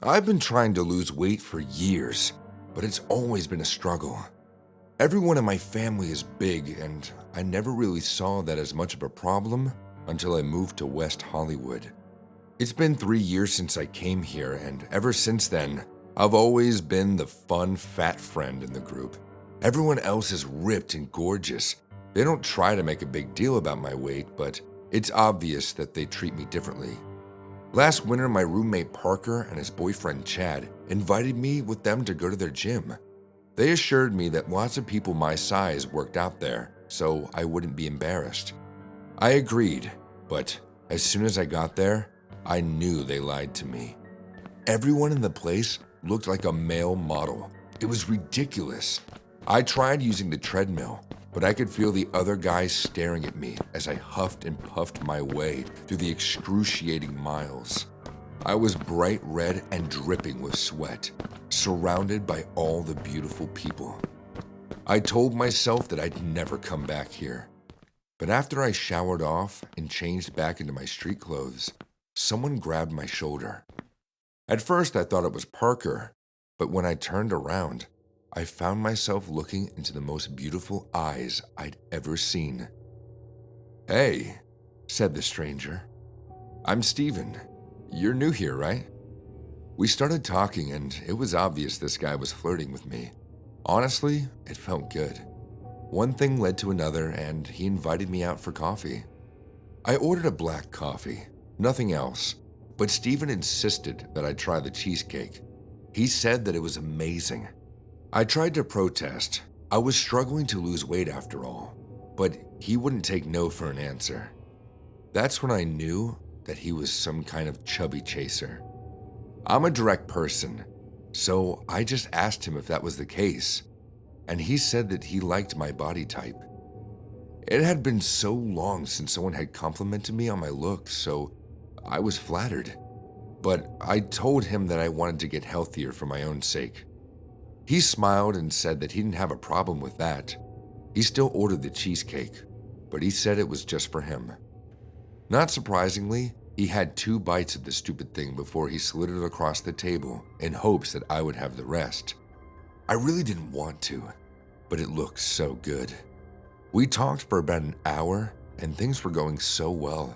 I've been trying to lose weight for years, but it's always been a struggle. Everyone in my family is big, and I never really saw that as much of a problem until I moved to West Hollywood. It's been 3 years since I came here, and ever since then, I've always been the fun, fat friend in the group. Everyone else is ripped and gorgeous. They don't try to make a big deal about my weight, but it's obvious that they treat me differently. Last winter, my roommate Parker and his boyfriend Chad invited me with them to go to their gym. They assured me that lots of people my size worked out there, so I wouldn't be embarrassed. I agreed, but as soon as I got there, I knew they lied to me. Everyone in the place looked like a male model. It was ridiculous. I tried using the treadmill, but I could feel the other guys staring at me as I huffed and puffed my way through the excruciating miles. I was bright red and dripping with sweat, surrounded by all the beautiful people. I told myself that I'd never come back here. But after I showered off and changed back into my street clothes, someone grabbed my shoulder. At first, I thought it was Parker, but when I turned around, I found myself looking into the most beautiful eyes I'd ever seen. "Hey," said the stranger. "I'm Steven. You're new here, right?" We started talking, and it was obvious this guy was flirting with me. Honestly, it felt good. One thing led to another, and he invited me out for coffee. I ordered a black coffee, nothing else, but Steven insisted that I try the cheesecake. He said that it was amazing. I tried to protest. I was struggling to lose weight after all, but he wouldn't take no for an answer. That's when I knew that he was some kind of chubby chaser. I'm a direct person, so I just asked him if that was the case, and he said that he liked my body type. It had been so long since someone had complimented me on my looks, so I was flattered. But I told him that I wanted to get healthier for my own sake. He smiled and said that he didn't have a problem with that. He still ordered the cheesecake, but he said it was just for him. Not surprisingly, he had 2 bites of the stupid thing before he slid it across the table in hopes that I would have the rest. I really didn't want to, but it looked so good. We talked for about an hour, and things were going so well.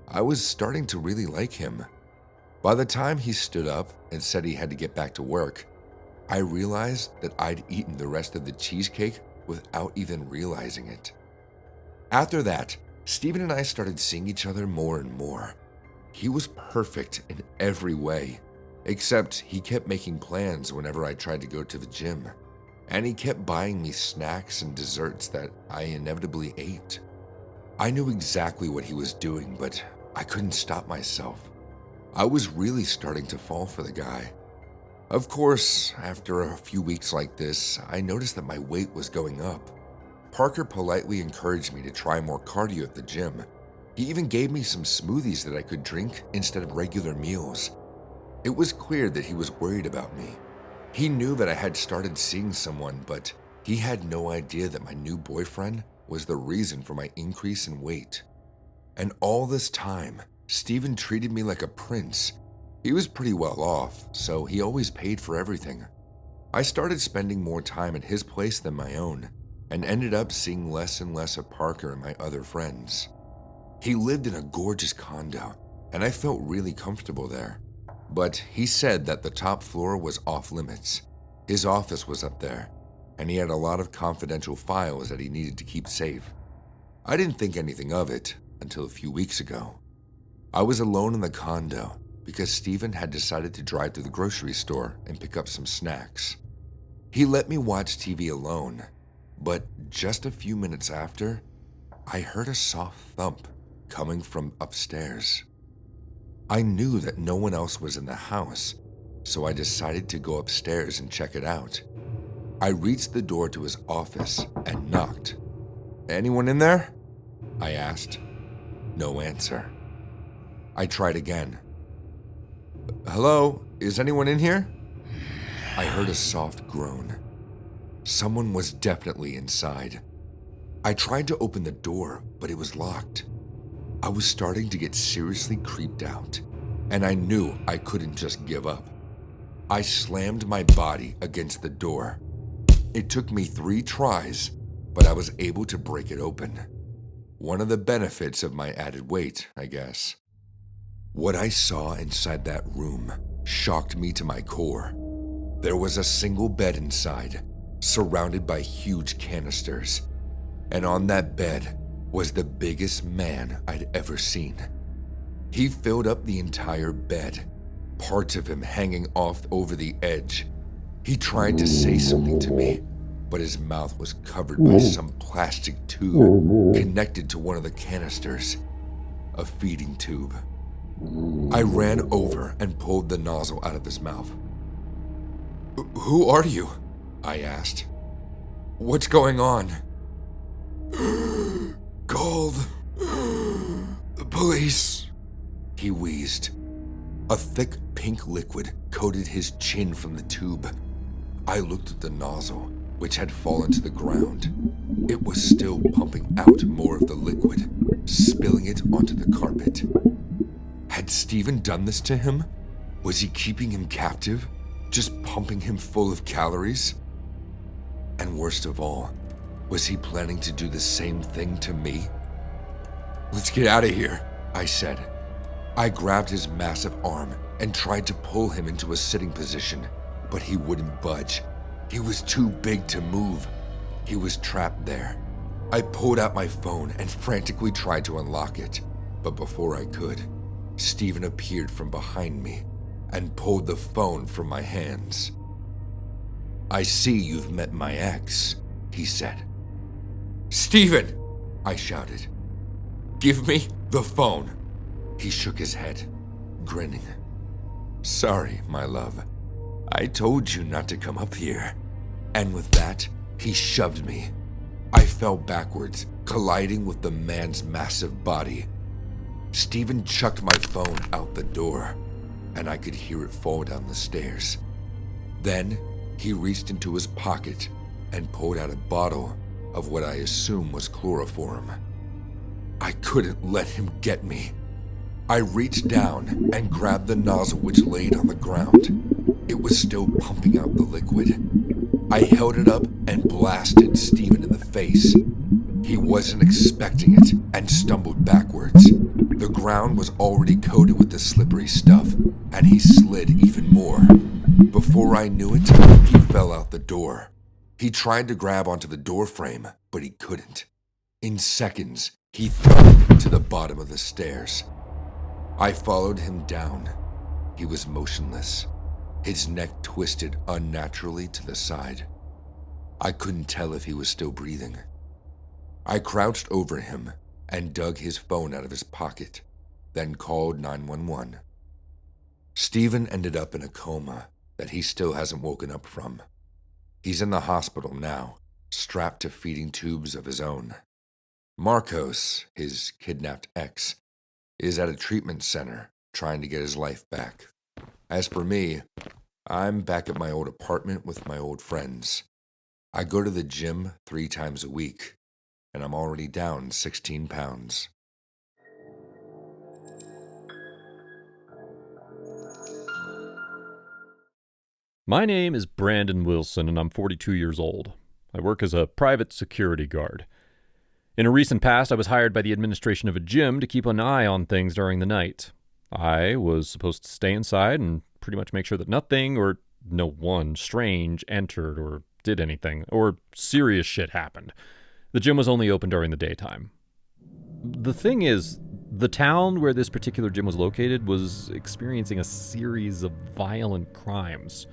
I was starting to really like him. By the time he stood up and said he had to get back to work, I realized that I'd eaten the rest of the cheesecake without even realizing it. After that, Steven and I started seeing each other more and more. He was perfect in every way, except he kept making plans whenever I tried to go to the gym, and he kept buying me snacks and desserts that I inevitably ate. I knew exactly what he was doing, but I couldn't stop myself. I was really starting to fall for the guy. Of course, after a few weeks like this, I noticed that my weight was going up. Parker politely encouraged me to try more cardio at the gym. He even gave me some smoothies that I could drink instead of regular meals. It was clear that he was worried about me. He knew that I had started seeing someone, but he had no idea that my new boyfriend was the reason for my increase in weight. And all this time, Steven treated me like a prince. He was pretty well off, so he always paid for everything. I started spending more time at his place than my own, and ended up seeing less and less of Parker and my other friends. He lived in a gorgeous condo, and I felt really comfortable there. But he said that the top floor was off limits. His office was up there, and he had a lot of confidential files that he needed to keep safe. I didn't think anything of it until a few weeks ago. I was alone in the condo because Steven had decided to drive to the grocery store and pick up some snacks. He let me watch TV alone, but just a few minutes after, I heard a soft thump coming from upstairs. I knew that no one else was in the house, so I decided to go upstairs and check it out. I reached the door to his office and knocked. "Anyone in there?" I asked. No answer. I tried again. "Hello, is anyone in here?" I heard a soft groan. Someone was definitely inside. I tried to open the door, but it was locked. I was starting to get seriously creeped out, and I knew I couldn't just give up. I slammed my body against the door. It took me 3 tries, but I was able to break it open. One of the benefits of my added weight, I guess. What I saw inside that room shocked me to my core. There was a single bed inside, surrounded by huge canisters, and on that bed was the biggest man I'd ever seen. He filled up the entire bed, parts of him hanging off over the edge. He tried to say something to me, but his mouth was covered by some plastic tube connected to one of the canisters, a feeding tube. I ran over and pulled the nozzle out of his mouth. "Who are you?" I asked. "What's going on?" "Called the police," he wheezed. A thick pink liquid coated his chin from the tube. I looked at the nozzle, which had fallen to the ground. It was still pumping out more of the liquid, spilling it onto the carpet. Had Steven done this to him? Was he keeping him captive, just pumping him full of calories? And worst of all, was he planning to do the same thing to me? "Let's get out of here," I said. I grabbed his massive arm and tried to pull him into a sitting position, but he wouldn't budge. He was too big to move. He was trapped there. I pulled out my phone and frantically tried to unlock it, but before I could, Steven appeared from behind me and pulled the phone from my hands. "I see you've met my ex," he said. "Steven!" I shouted. "Give me the phone." He shook his head, grinning. "Sorry, my love. I told you not to come up here." And with that, he shoved me. I fell backwards, colliding with the man's massive body. Steven chucked my phone out the door, and I could hear it fall down the stairs. Then, he reached into his pocket and pulled out a bottle of what I assume was chloroform. I couldn't let him get me. I reached down and grabbed the nozzle which laid on the ground. It was still pumping out the liquid. I held it up and blasted Steven in the face. He wasn't expecting it and stumbled backwards. The ground was already coated with the slippery stuff, and he slid even more. Before I knew it, he fell out the door. He tried to grab onto the door frame, but he couldn't. In seconds, he thudded to the bottom of the stairs. I followed him down. He was motionless, his neck twisted unnaturally to the side. I couldn't tell if he was still breathing. I crouched over him and dug his phone out of his pocket, then called 911. Steven ended up in a coma that he still hasn't woken up from. He's in the hospital now, strapped to feeding tubes of his own. Marcos, his kidnapped ex, is at a treatment center trying to get his life back. As for me, I'm back at my old apartment with my old friends. I go to the gym 3 times a week, and I'm already down 16 pounds. My name is Brandon Wilson, and I'm 42 years old. I work as a private security guard. In a recent past, I was hired by the administration of a gym to keep an eye on things during the night. I was supposed to stay inside and pretty much make sure that nothing or no one strange entered or did anything, or serious shit happened. The gym was only open during the daytime. The thing is, the town where this particular gym was located was experiencing a series of violent crimes.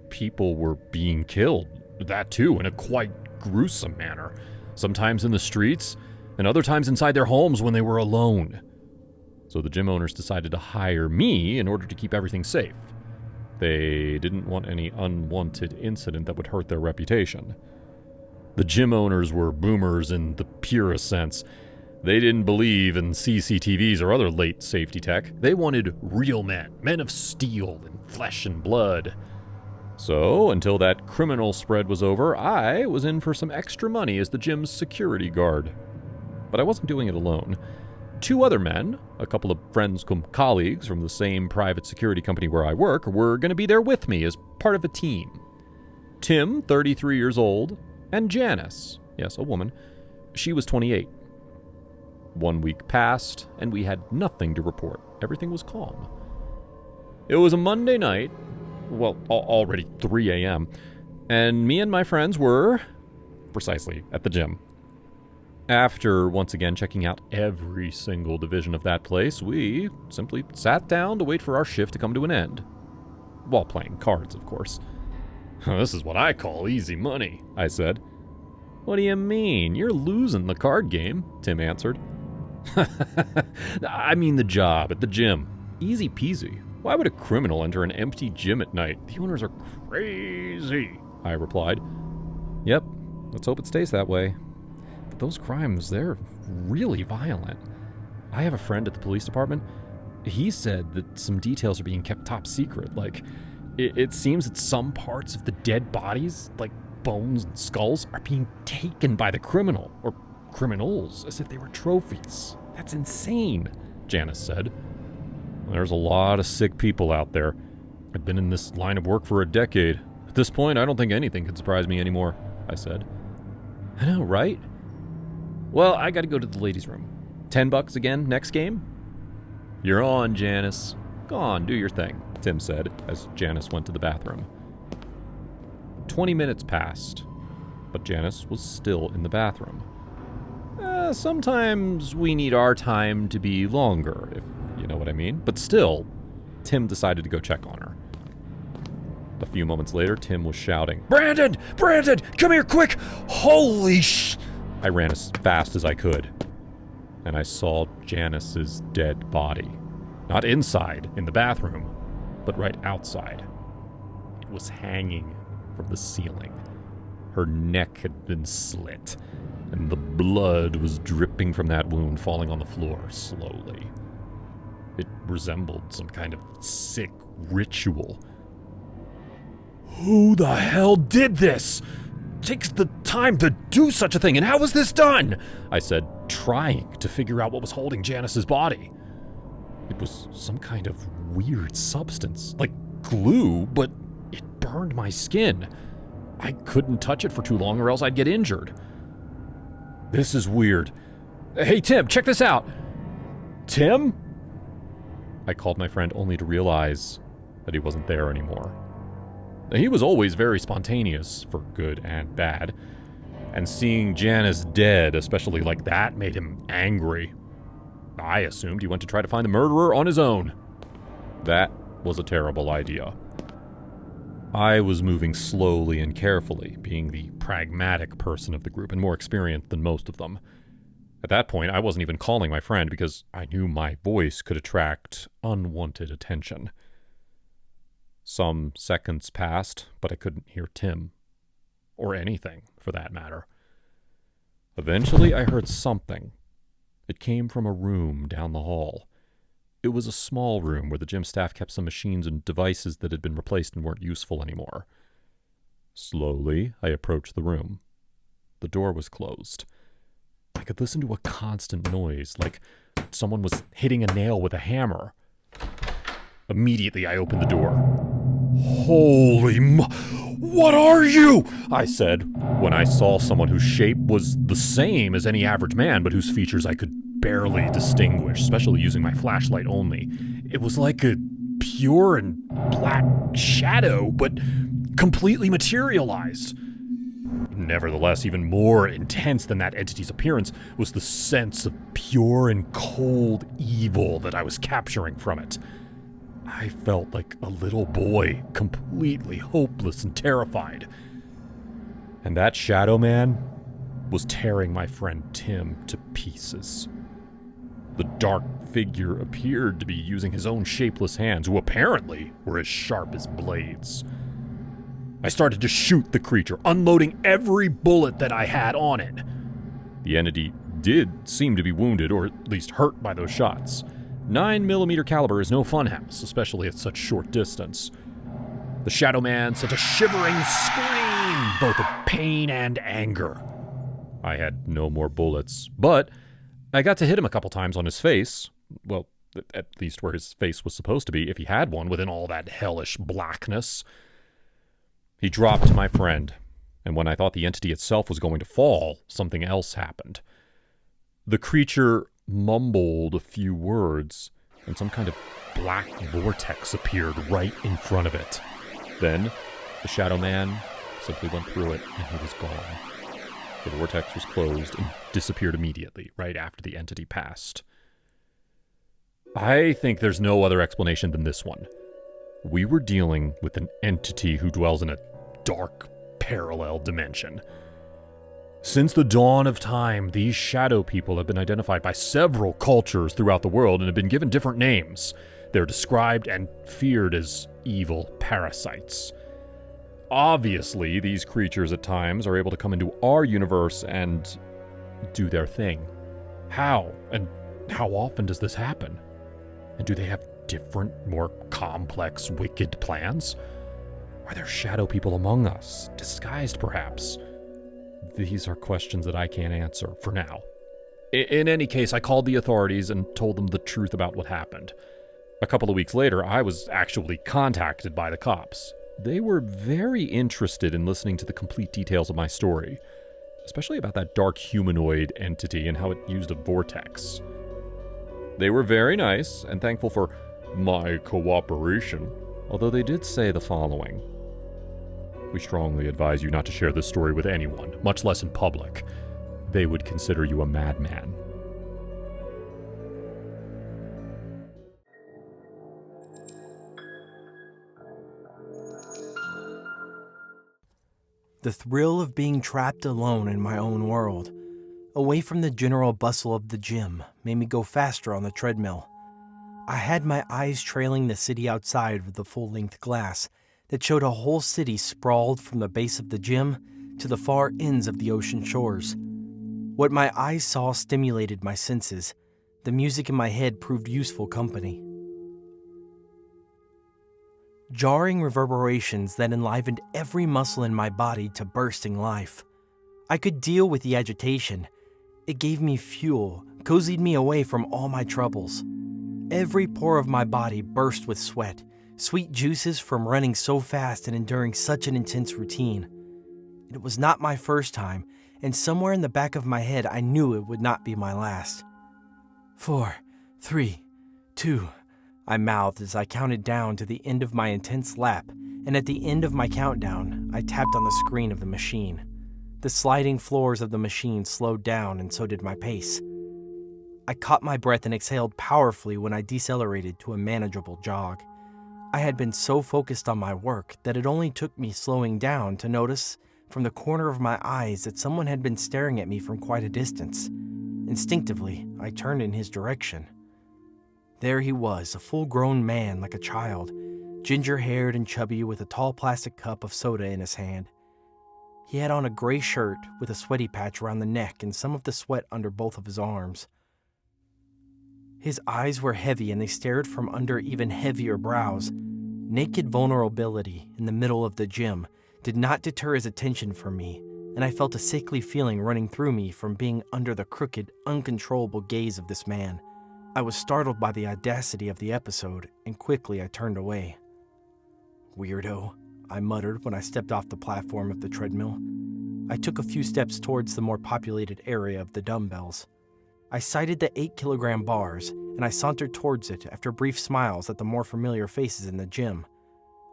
People were being killed, that too, in a quite gruesome manner. Sometimes in the streets, and other times inside their homes when they were alone. So the gym owners decided to hire me in order to keep everything safe. They didn't want any unwanted incident that would hurt their reputation. The gym owners were boomers in the purest sense. They didn't believe in CCTVs or other late safety tech. They wanted real men, men of steel and flesh and blood. So, until that criminal spread was over, I was in for some extra money as the gym's security guard. But I wasn't doing it alone. 2 other men, a couple of friends cum colleagues from the same private security company where I work, were going to be there with me as part of a team. Tim, 33 years old, and Janice, yes, a woman, she was 28. 1 week passed, and we had nothing to report. Everything was calm. It was a Monday night, well, already 3 a.m., and me and my friends were precisely at the gym. After once again checking out every single division of that place, we simply sat down to wait for our shift to come to an end. While playing cards, of course. "This is what I call easy money," I said. "What do you mean? You're losing the card game," Tim answered. "I mean the job at the gym. Easy peasy. Why would a criminal enter an empty gym at night? The owners are crazy," I replied. "Yep, let's hope it stays that way. But those crimes, they're really violent. I have a friend at the police department. He said that some details are being kept top secret. Like, it seems that some parts of the dead bodies, like bones and skulls, are being taken by the criminal, or criminals, as if they were trophies. That's insane," Janice said. "There's a lot of sick people out there. I've been in this line of work for a decade. At this point, I don't think anything can surprise me anymore," I said. "I know, right? Well, I gotta go to the ladies' room. $10 again next game?" "You're on, Janice. Go on, do your thing," Tim said as Janice went to the bathroom. 20 minutes passed, but Janice was still in the bathroom. Sometimes we need our time to be longer, if you know what I mean. But still, Tim decided to go check on her. A few moments later, Tim was shouting, Brandon! Brandon! Come here, quick! Holy sh... I ran as fast as I could, and I saw Janice's dead body. Not inside, in the bathroom, but right outside. It was hanging from the ceiling. Her neck had been slit, and the blood was dripping from that wound, falling on the floor slowly. It resembled some kind of sick ritual. "Who the hell did this? Takes the time to do such a thing, and how was this done?" I said, trying to figure out what was holding Janice's body. It was some kind of weird substance, like glue, but it burned my skin. I couldn't touch it for too long or else I'd get injured. "This is weird. Hey, Tim, check this out." "Tim?" I called my friend only to realize that he wasn't there anymore. He was always very spontaneous, for good and bad, and seeing Janice dead, especially like that, made him angry. I assumed he went to try to find the murderer on his own. That was a terrible idea. I was moving slowly and carefully, being the pragmatic person of the group and more experienced than most of them. At that point, I wasn't even calling my friend because I knew my voice could attract unwanted attention. Some seconds passed, but I couldn't hear Tim. Or anything, for that matter. Eventually, I heard something. It came from a room down the hall. It was a small room where the gym staff kept some machines and devices that had been replaced and weren't useful anymore. Slowly, I approached the room. The door was closed. I could listen to a constant noise, like someone was hitting a nail with a hammer. Immediately, I opened the door. What are you?" I said, when I saw someone whose shape was the same as any average man, but whose features I could barely distinguish, especially using my flashlight only. It was like a pure and black shadow, but completely materialized. Nevertheless, even more intense than that entity's appearance was the sense of pure and cold evil that I was capturing from it. I felt like a little boy, completely hopeless and terrified. And that shadow man was tearing my friend Tim to pieces. The dark figure appeared to be using his own shapeless hands, who apparently were as sharp as blades. I started to shoot the creature, unloading every bullet that I had on it. The entity did seem to be wounded, or at least hurt by those shots. 9mm caliber is no funhouse, especially at such short distance. The Shadow Man sent a shivering scream, both of pain and anger. I had no more bullets, but I got to hit him a couple times on his face. Well, at least where his face was supposed to be, if he had one within all that hellish blackness. He dropped my friend, and when I thought the entity itself was going to fall, something else happened. The creature mumbled a few words, and some kind of black vortex appeared right in front of it. Then, the Shadow Man simply went through it, and he was gone. The vortex was closed and disappeared immediately, right after the entity passed. I think there's no other explanation than this one. We were dealing with an entity who dwells in a dark, parallel dimension. Since the dawn of time, these shadow people have been identified by several cultures throughout the world and have been given different names. They're described and feared as evil parasites. Obviously, these creatures at times are able to come into our universe and do their thing. How? And how often does this happen? And do they have different, more complex, wicked plans? Are there shadow people among us, disguised perhaps? These are questions that I can't answer for now. In any case, I called the authorities and told them the truth about what happened. A couple of weeks later, I was actually contacted by the cops. They were very interested in listening to the complete details of my story, especially about that dark humanoid entity and how it used a vortex. They were very nice and thankful for my cooperation, although they did say the following. We strongly advise you not to share this story with anyone, much less in public. They would consider you a madman. The thrill of being trapped alone in my own world, away from the general bustle of the gym, made me go faster on the treadmill. I had my eyes trailing the city outside with the full-length glass that showed a whole city sprawled from the base of the gym to the far ends of the ocean shores. What my eyes saw stimulated my senses. The music in my head proved useful company. Jarring reverberations that enlivened every muscle in my body to bursting life. I could deal with the agitation. It gave me fuel, cozied me away from all my troubles. Every pore of my body burst with sweat, sweet juices from running so fast and enduring such an intense routine. It was not my first time, and somewhere in the back of my head I knew it would not be my last. 4, 3, 2, I mouthed as I counted down to the end of my intense lap, and at the end of my countdown, I tapped on the screen of the machine. The sliding floors of the machine slowed down, and so did my pace. I caught my breath and exhaled powerfully when I decelerated to a manageable jog. I had been so focused on my work that it only took me slowing down to notice from the corner of my eyes that someone had been staring at me from quite a distance. Instinctively, I turned in his direction. There he was, a full-grown man like a child, ginger-haired and chubby with a tall plastic cup of soda in his hand. He had on a gray shirt with a sweaty patch around the neck and some of the sweat under both of his arms. His eyes were heavy and they stared from under even heavier brows. Naked vulnerability in the middle of the gym did not deter his attention from me, and I felt a sickly feeling running through me from being under the crooked, uncontrollable gaze of this man. I was startled by the audacity of the episode, and quickly I turned away. "Weirdo," I muttered when I stepped off the platform of the treadmill. I took a few steps towards the more populated area of the dumbbells. I sighted the 8-kilogram bars, and I sauntered towards it after brief smiles at the more familiar faces in the gym.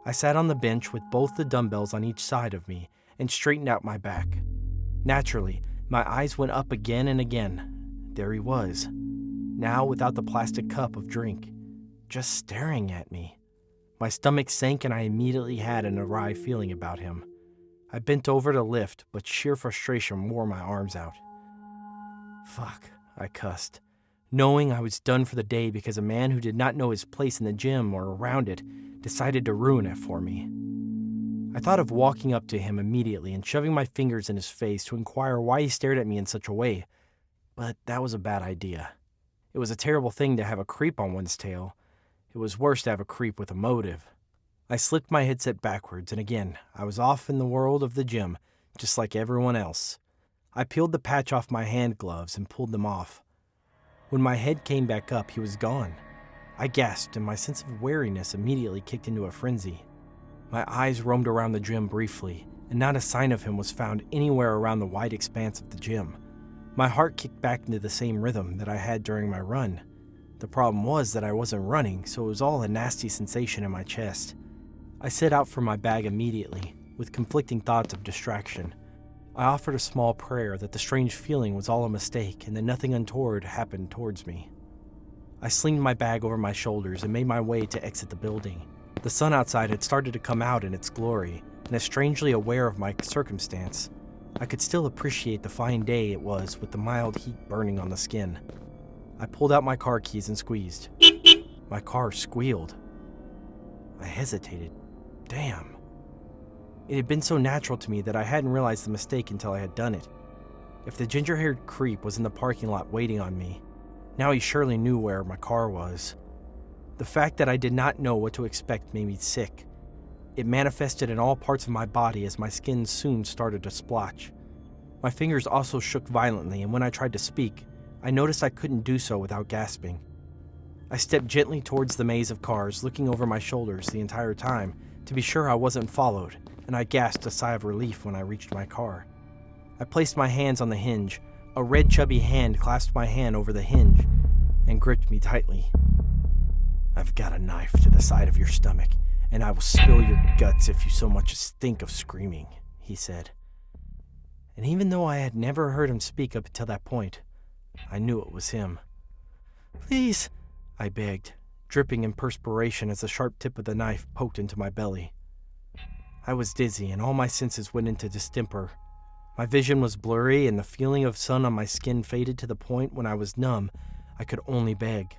I sat on the bench with both the dumbbells on each side of me and straightened out my back. Naturally, my eyes went up again and again. There he was, now without the plastic cup of drink, just staring at me. My stomach sank and I immediately had an awry feeling about him. I bent over to lift, but sheer frustration wore my arms out. "Fuck," I cussed, knowing I was done for the day because a man who did not know his place in the gym or around it decided to ruin it for me. I thought of walking up to him immediately and shoving my fingers in his face to inquire why he stared at me in such a way, but that was a bad idea. It was a terrible thing to have a creep on one's tail. It was worse to have a creep with a motive. I slipped my headset backwards, and again, I was off in the world of the gym, just like everyone else. I peeled the patch off my hand gloves and pulled them off. When my head came back up, he was gone. I gasped, and my sense of wariness immediately kicked into a frenzy. My eyes roamed around the gym briefly, and not a sign of him was found anywhere around the wide expanse of the gym. My heart kicked back into the same rhythm that I had during my run. The problem was that I wasn't running, so it was all a nasty sensation in my chest. I set out for my bag immediately, with conflicting thoughts of distraction. I offered a small prayer that the strange feeling was all a mistake and that nothing untoward happened towards me. I slinged my bag over my shoulders and made my way to exit the building. The sun outside had started to come out in its glory, and as strangely aware of my circumstance, I could still appreciate the fine day it was with the mild heat burning on the skin. I pulled out my car keys and squeezed. My car squealed. I hesitated. Damn. It had been so natural to me that I hadn't realized the mistake until I had done it. If the ginger-haired creep was in the parking lot waiting on me, now he surely knew where my car was. The fact that I did not know what to expect made me sick. It manifested in all parts of my body as my skin soon started to splotch. My fingers also shook violently, and when I tried to speak, I noticed I couldn't do so without gasping. I stepped gently towards the maze of cars, looking over my shoulders the entire time to be sure I wasn't followed, and I gasped a sigh of relief when I reached my car. I placed my hands on the hinge. A red chubby hand clasped my hand over the hinge and gripped me tightly. "I've got a knife to the side of your stomach, and I will spill your guts if you so much as think of screaming," he said. And even though I had never heard him speak up until that point, I knew it was him. "Please," I begged, dripping in perspiration as the sharp tip of the knife poked into my belly. I was dizzy, and all my senses went into distemper. My vision was blurry, and the feeling of sun on my skin faded to the point when I was numb. I could only beg.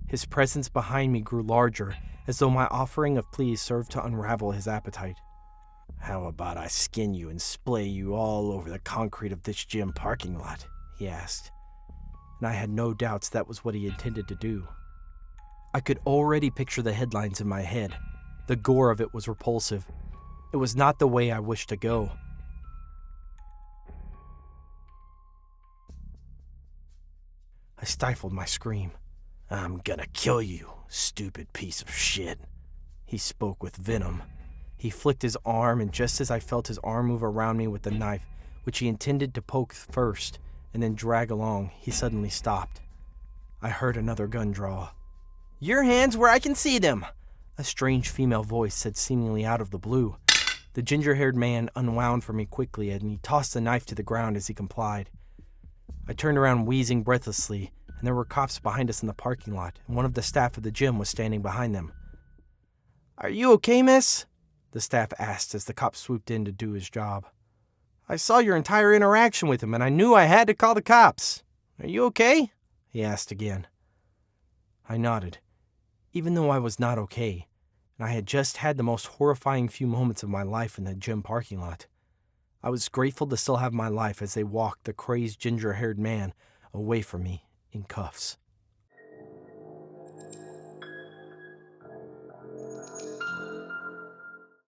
His presence behind me grew larger, as though my offering of pleas served to unravel his appetite. "How about I skin you and splay you all over the concrete of this gym parking lot?" he asked. And I had no doubts that was what he intended to do. I could already picture the headlines in my head. The gore of it was repulsive. It was not the way I wished to go. I stifled my scream. "I'm gonna kill you, stupid piece of shit." He spoke with venom. He flicked his arm, and just as I felt his arm move around me with the knife, which he intended to poke first and then drag along, he suddenly stopped. I heard another gun draw. "Your hands where I can see them," a strange female voice said seemingly out of the blue. The ginger-haired man unwound from me quickly, and he tossed the knife to the ground as he complied. I turned around wheezing breathlessly, and there were cops behind us in the parking lot, and one of the staff of the gym was standing behind them. "Are you okay, miss?" the staff asked as the cop swooped in to do his job. "I saw your entire interaction with him, and I knew I had to call the cops. Are you okay?" he asked again. I nodded, even though I was not okay, and I had just had the most horrifying few moments of my life in the gym parking lot. I was grateful to still have my life as they walked the crazed ginger-haired man away from me in cuffs.